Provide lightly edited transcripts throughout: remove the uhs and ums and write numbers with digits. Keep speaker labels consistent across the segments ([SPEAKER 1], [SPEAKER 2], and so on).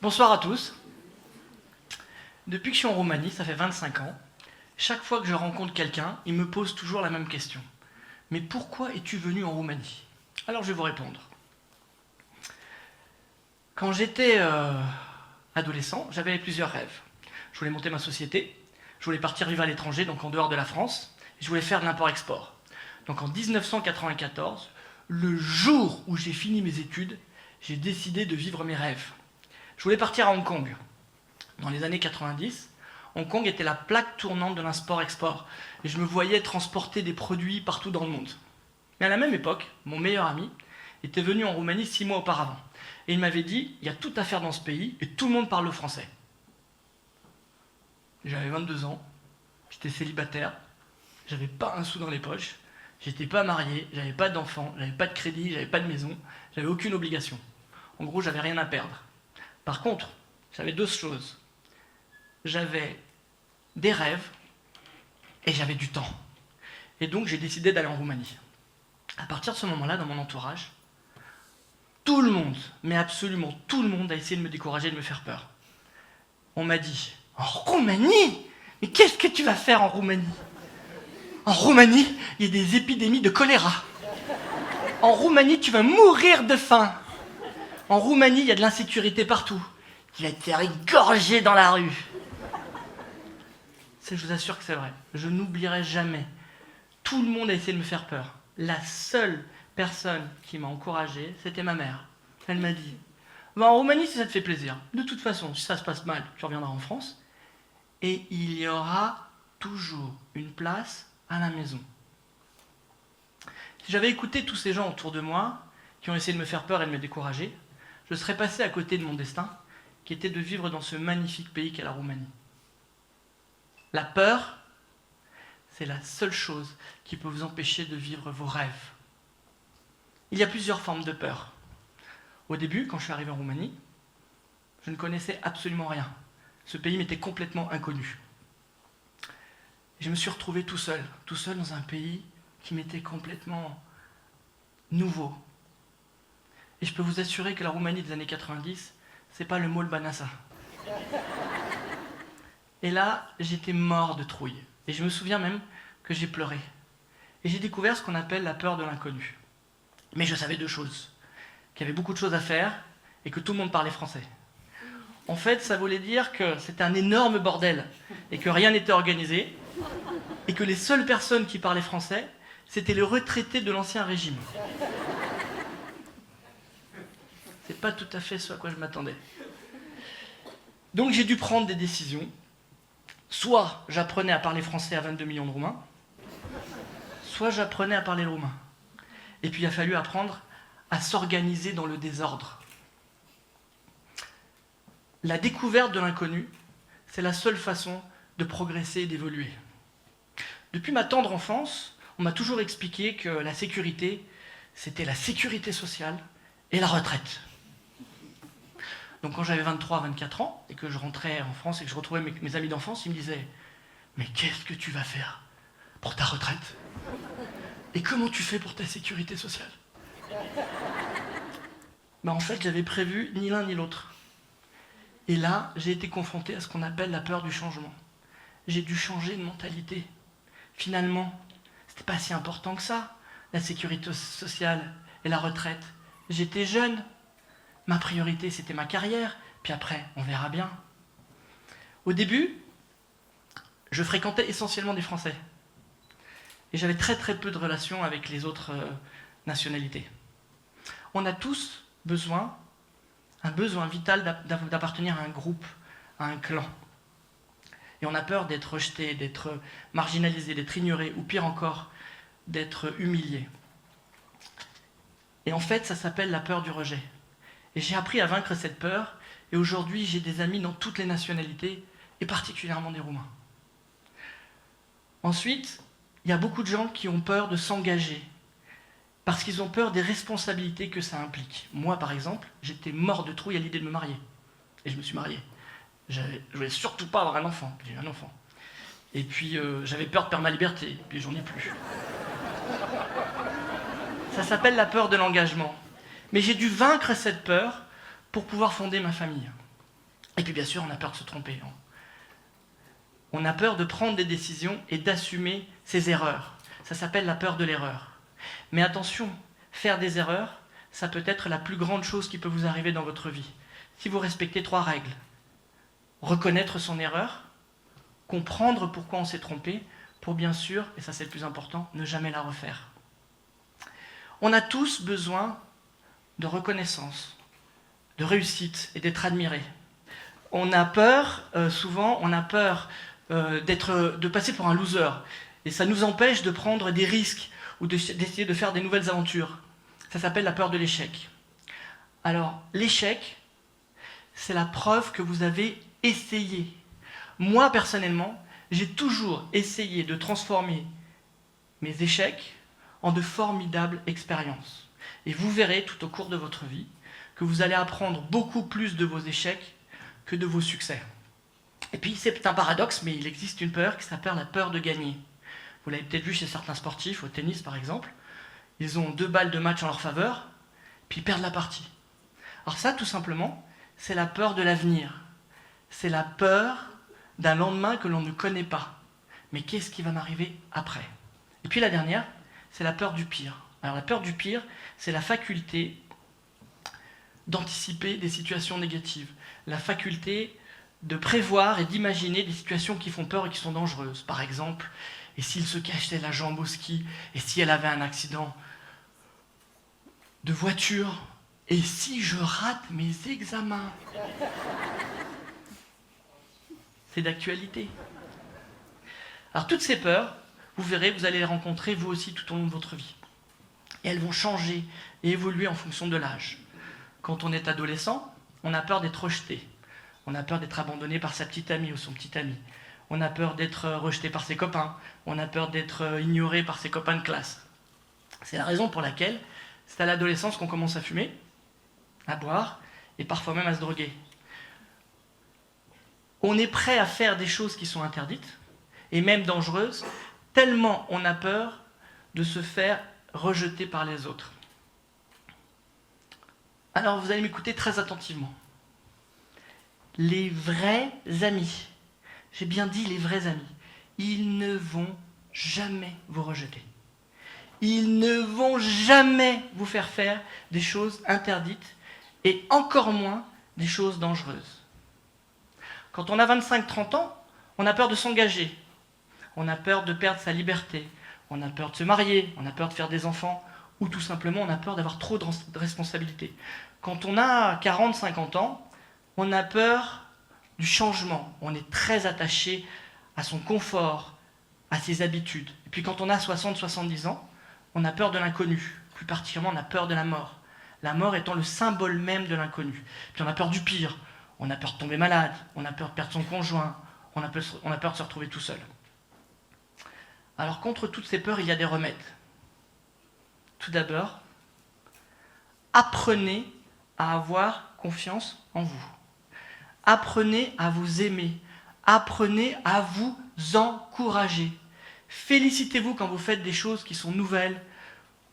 [SPEAKER 1] Bonsoir à tous. Depuis que je suis en Roumanie, ça fait 25 ans, chaque fois que je rencontre quelqu'un, il me pose toujours la même question. Mais pourquoi es-tu venu en Roumanie? Alors je vais vous répondre. Quand j'étais adolescent, j'avais plusieurs rêves. Je voulais monter ma société, je voulais partir vivre à l'étranger, donc en dehors de la France, et je voulais faire de l'import-export. Donc en 1994, le jour où j'ai fini mes études, j'ai décidé de vivre mes rêves. Je voulais partir à Hong Kong. Dans les années 90, Hong Kong était la plaque tournante de l'import-export. Et je me voyais transporter des produits partout dans le monde. Mais à la même époque, mon meilleur ami était venu en Roumanie 6 mois auparavant. Et il m'avait dit, il y a tout à faire dans ce pays et tout le monde parle le français. J'avais 22 ans, j'étais célibataire, j'avais pas un sou dans les poches, j'étais pas marié, j'avais pas d'enfant, j'avais pas de crédit, j'avais pas de maison, j'avais aucune obligation. En gros, j'avais rien à perdre. Par contre, j'avais deux choses. J'avais des rêves et j'avais du temps. Et donc j'ai décidé d'aller en Roumanie. À partir de ce moment-là, dans mon entourage, tout le monde, mais absolument tout le monde a essayé de me décourager, de me faire peur. On m'a dit, en Roumanie? Mais qu'est-ce que tu vas faire en Roumanie? En Roumanie, il y a des épidémies de choléra. En Roumanie, tu vas mourir de faim. En Roumanie, il y a de l'insécurité partout. Tu vas te faire égorger dans la rue. Je vous assure que c'est vrai. Je n'oublierai jamais. Tout le monde a essayé de me faire peur. La seule personne qui m'a encouragé, c'était ma mère. Elle m'a dit, va en Roumanie si ça te fait plaisir. De toute façon, si ça se passe mal, tu reviendras en France. Et il y aura toujours une place à la maison. Si j'avais écouté tous ces gens autour de moi, qui ont essayé de me faire peur et de me décourager, je serais passé à côté de mon destin, qui était de vivre dans ce magnifique pays qu'est la Roumanie. La peur, c'est la seule chose qui peut vous empêcher de vivre vos rêves. Il y a plusieurs formes de peur. Au début, quand je suis arrivé en Roumanie, je ne connaissais absolument rien. Ce pays m'était complètement inconnu. Je me suis retrouvé tout seul dans un pays qui m'était complètement nouveau. Et je peux vous assurer que la Roumanie des années 90, c'est pas le Mall Banassa. Et là, j'étais mort de trouille. Et je me souviens même que j'ai pleuré. Et j'ai découvert ce qu'on appelle la peur de l'inconnu. Mais je savais deux choses. Qu'il y avait beaucoup de choses à faire et que tout le monde parlait français. En fait, ça voulait dire que c'était un énorme bordel et que rien n'était organisé et que les seules personnes qui parlaient français, c'était les retraités de l'ancien régime. C'est pas tout à fait ce à quoi je m'attendais. Donc j'ai dû prendre des décisions. Soit j'apprenais à parler français à 22 millions de Roumains, soit j'apprenais à parler le roumain. Et puis il a fallu apprendre à s'organiser dans le désordre. La découverte de l'inconnu, c'est la seule façon de progresser et d'évoluer. Depuis ma tendre enfance, on m'a toujours expliqué que la sécurité, c'était la sécurité sociale et la retraite. Donc quand j'avais 23, 24 ans, et que je rentrais en France et que je retrouvais mes amis d'enfance, ils me disaient « Mais qu'est-ce que tu vas faire pour ta retraite? Et comment tu fais pour ta sécurité sociale ?» En fait, j'avais prévu ni l'un ni l'autre. Et là, j'ai été confronté à ce qu'on appelle la peur du changement. J'ai dû changer de mentalité. Finalement, c'était pas si important que ça, la sécurité sociale et la retraite. J'étais jeune. Ma priorité, c'était ma carrière, puis après, on verra bien. Au début, je fréquentais essentiellement des Français. Et j'avais très très peu de relations avec les autres nationalités. On a tous un besoin vital d'appartenir à un groupe, à un clan. Et on a peur d'être rejeté, d'être marginalisé, d'être ignoré, ou pire encore, d'être humilié. Et en fait, ça s'appelle la peur du rejet. Et j'ai appris à vaincre cette peur, et aujourd'hui j'ai des amis dans toutes les nationalités, et particulièrement des Roumains. Ensuite, il y a beaucoup de gens qui ont peur de s'engager, parce qu'ils ont peur des responsabilités que ça implique. Moi, par exemple, j'étais mort de trouille à l'idée de me marier. Et je me suis marié. Je voulais surtout pas avoir un enfant. J'ai eu un enfant. Et puis, j'avais peur de perdre ma liberté, et puis j'en ai plus. Ça s'appelle la peur de l'engagement. Mais j'ai dû vaincre cette peur pour pouvoir fonder ma famille. Et puis bien sûr, on a peur de se tromper. On a peur de prendre des décisions et d'assumer ses erreurs. Ça s'appelle la peur de l'erreur. Mais attention, faire des erreurs, ça peut être la plus grande chose qui peut vous arriver dans votre vie. Si vous respectez 3 règles. Reconnaître son erreur, comprendre pourquoi on s'est trompé, pour bien sûr, et ça c'est le plus important, ne jamais la refaire. On a tous besoin de reconnaissance, de réussite et d'être admiré. On a peur, souvent, on a peur de passer pour un loser. Et ça nous empêche de prendre des risques ou d'essayer de faire des nouvelles aventures. Ça s'appelle la peur de l'échec. Alors, l'échec, c'est la preuve que vous avez essayé. Moi, personnellement, j'ai toujours essayé de transformer mes échecs en de formidables expériences. Et vous verrez tout au cours de votre vie que vous allez apprendre beaucoup plus de vos échecs que de vos succès. Et puis, c'est un paradoxe, mais il existe une peur qui s'appelle la peur de gagner. Vous l'avez peut-être vu chez certains sportifs, au tennis par exemple. Ils ont 2 balles de match en leur faveur, puis ils perdent la partie. Alors ça, tout simplement, c'est la peur de l'avenir. C'est la peur d'un lendemain que l'on ne connaît pas. Mais qu'est-ce qui va m'arriver après? Et puis la dernière, c'est la peur du pire. Alors la peur du pire, c'est la faculté d'anticiper des situations négatives. La faculté de prévoir et d'imaginer des situations qui font peur et qui sont dangereuses. Par exemple, et s'il se cachait la jambe au ski? Et si elle avait un accident de voiture? Et si je rate mes examens? C'est d'actualité. Alors toutes ces peurs, vous verrez, vous allez les rencontrer vous aussi tout au long de votre vie. Et elles vont changer et évoluer en fonction de l'âge. Quand on est adolescent, on a peur d'être rejeté. On a peur d'être abandonné par sa petite amie ou son petit ami. On a peur d'être rejeté par ses copains. On a peur d'être ignoré par ses copains de classe. C'est la raison pour laquelle c'est à l'adolescence qu'on commence à fumer, à boire et parfois même à se droguer. On est prêt à faire des choses qui sont interdites et même dangereuses, tellement on a peur de se faire rejeter par les autres. Alors vous allez m'écouter très attentivement. Les vrais amis, j'ai bien dit les vrais amis, ils ne vont jamais vous rejeter. Ils ne vont jamais vous faire des choses interdites et encore moins des choses dangereuses. Quand on a 25-30 ans, on a peur de s'engager. On a peur de perdre sa liberté. On a peur de se marier. On a peur de faire des enfants. Ou tout simplement, on a peur d'avoir trop de responsabilités. Quand on a 40-50 ans, on a peur du changement. On est très attaché à son confort, à ses habitudes. Et puis quand on a 60-70 ans, on a peur de l'inconnu. Plus particulièrement, on a peur de la mort. La mort étant le symbole même de l'inconnu. Puis on a peur du pire. On a peur de tomber malade. On a peur de perdre son conjoint. On a peur de se retrouver tout seul. Alors contre toutes ces peurs, il y a des remèdes. Tout d'abord, apprenez à avoir confiance en vous. Apprenez à vous aimer. Apprenez à vous encourager. Félicitez-vous quand vous faites des choses qui sont nouvelles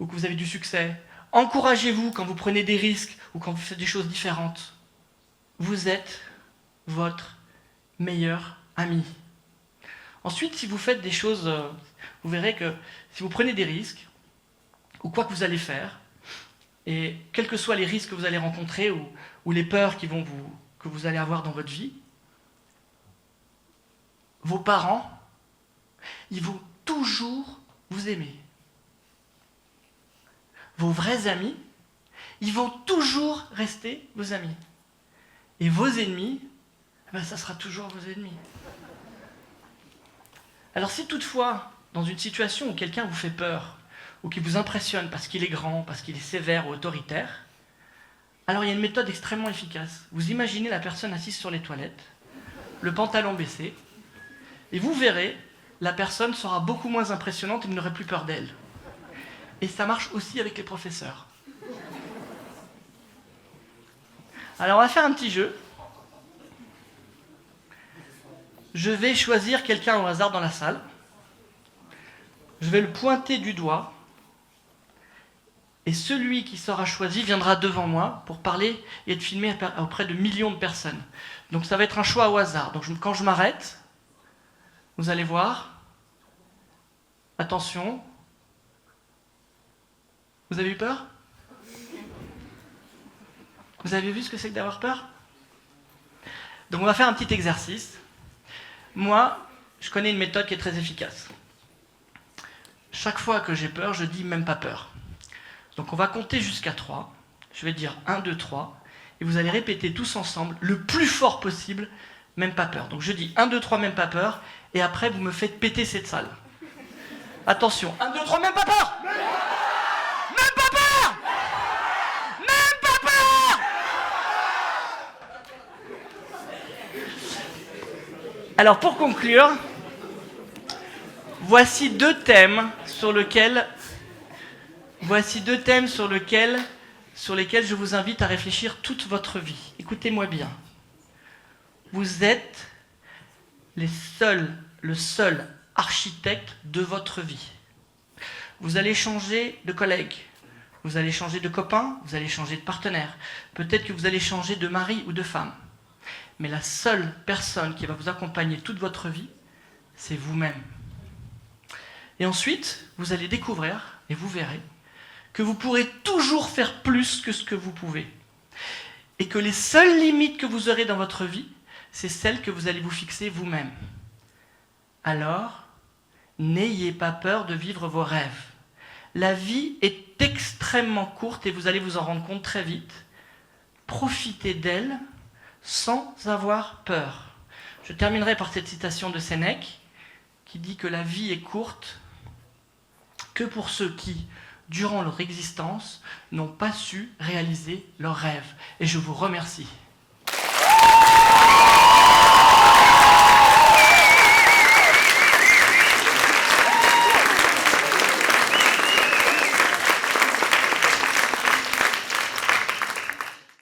[SPEAKER 1] ou que vous avez du succès. Encouragez-vous quand vous prenez des risques ou quand vous faites des choses différentes. Vous êtes votre meilleur ami. Ensuite, si vous faites des choses, vous verrez que si vous prenez des risques, ou quoi que vous allez faire, et quels que soient les risques que vous allez rencontrer ou les peurs que vous allez avoir dans votre vie, vos parents, ils vont toujours vous aimer. Vos vrais amis, ils vont toujours rester vos amis. Et vos ennemis, ça sera toujours vos ennemis. Alors si toutefois, dans une situation où quelqu'un vous fait peur, ou qui vous impressionne parce qu'il est grand, parce qu'il est sévère ou autoritaire, alors il y a une méthode extrêmement efficace. Vous imaginez la personne assise sur les toilettes, le pantalon baissé, et vous verrez, la personne sera beaucoup moins impressionnante et vous n'aurez plus peur d'elle. Et ça marche aussi avec les professeurs. Alors on va faire un petit jeu. Je vais choisir quelqu'un au hasard dans la salle. Je vais le pointer du doigt. Et celui qui sera choisi viendra devant moi pour parler et être filmé auprès de millions de personnes. Donc ça va être un choix au hasard. Donc quand je m'arrête, vous allez voir. Attention. Vous avez eu peur? Vous avez vu ce que c'est que d'avoir peur? Donc on va faire un petit exercice. Moi, je connais une méthode qui est très efficace. Chaque fois que j'ai peur, je dis même pas peur. Donc on va compter jusqu'à 3. Je vais dire 1, 2, 3. Et vous allez répéter tous ensemble, le plus fort possible, même pas peur. Donc je dis 1, 2, 3, même pas peur. Et après, vous me faites péter cette salle. Attention, 1, 2, 3, même pas peur! Même pas peur! Même pas peur! Alors pour conclure, voici deux thèmes sur lesquels je vous invite à réfléchir toute votre vie. Écoutez-moi bien. Vous êtes le seul architecte de votre vie. Vous allez changer de collègue, vous allez changer de copain, vous allez changer de partenaire. Peut-être que vous allez changer de mari ou de femme. Mais la seule personne qui va vous accompagner toute votre vie, c'est vous-même. Et ensuite, vous allez découvrir, et vous verrez, que vous pourrez toujours faire plus que ce que vous pouvez. Et que les seules limites que vous aurez dans votre vie, c'est celles que vous allez vous fixer vous-même. Alors, n'ayez pas peur de vivre vos rêves. La vie est extrêmement courte et vous allez vous en rendre compte très vite. Profitez d'elle sans avoir peur. Je terminerai par cette citation de Sénèque qui dit que la vie est courte que pour ceux qui, durant leur existence, n'ont pas su réaliser leurs rêves. Et je vous remercie.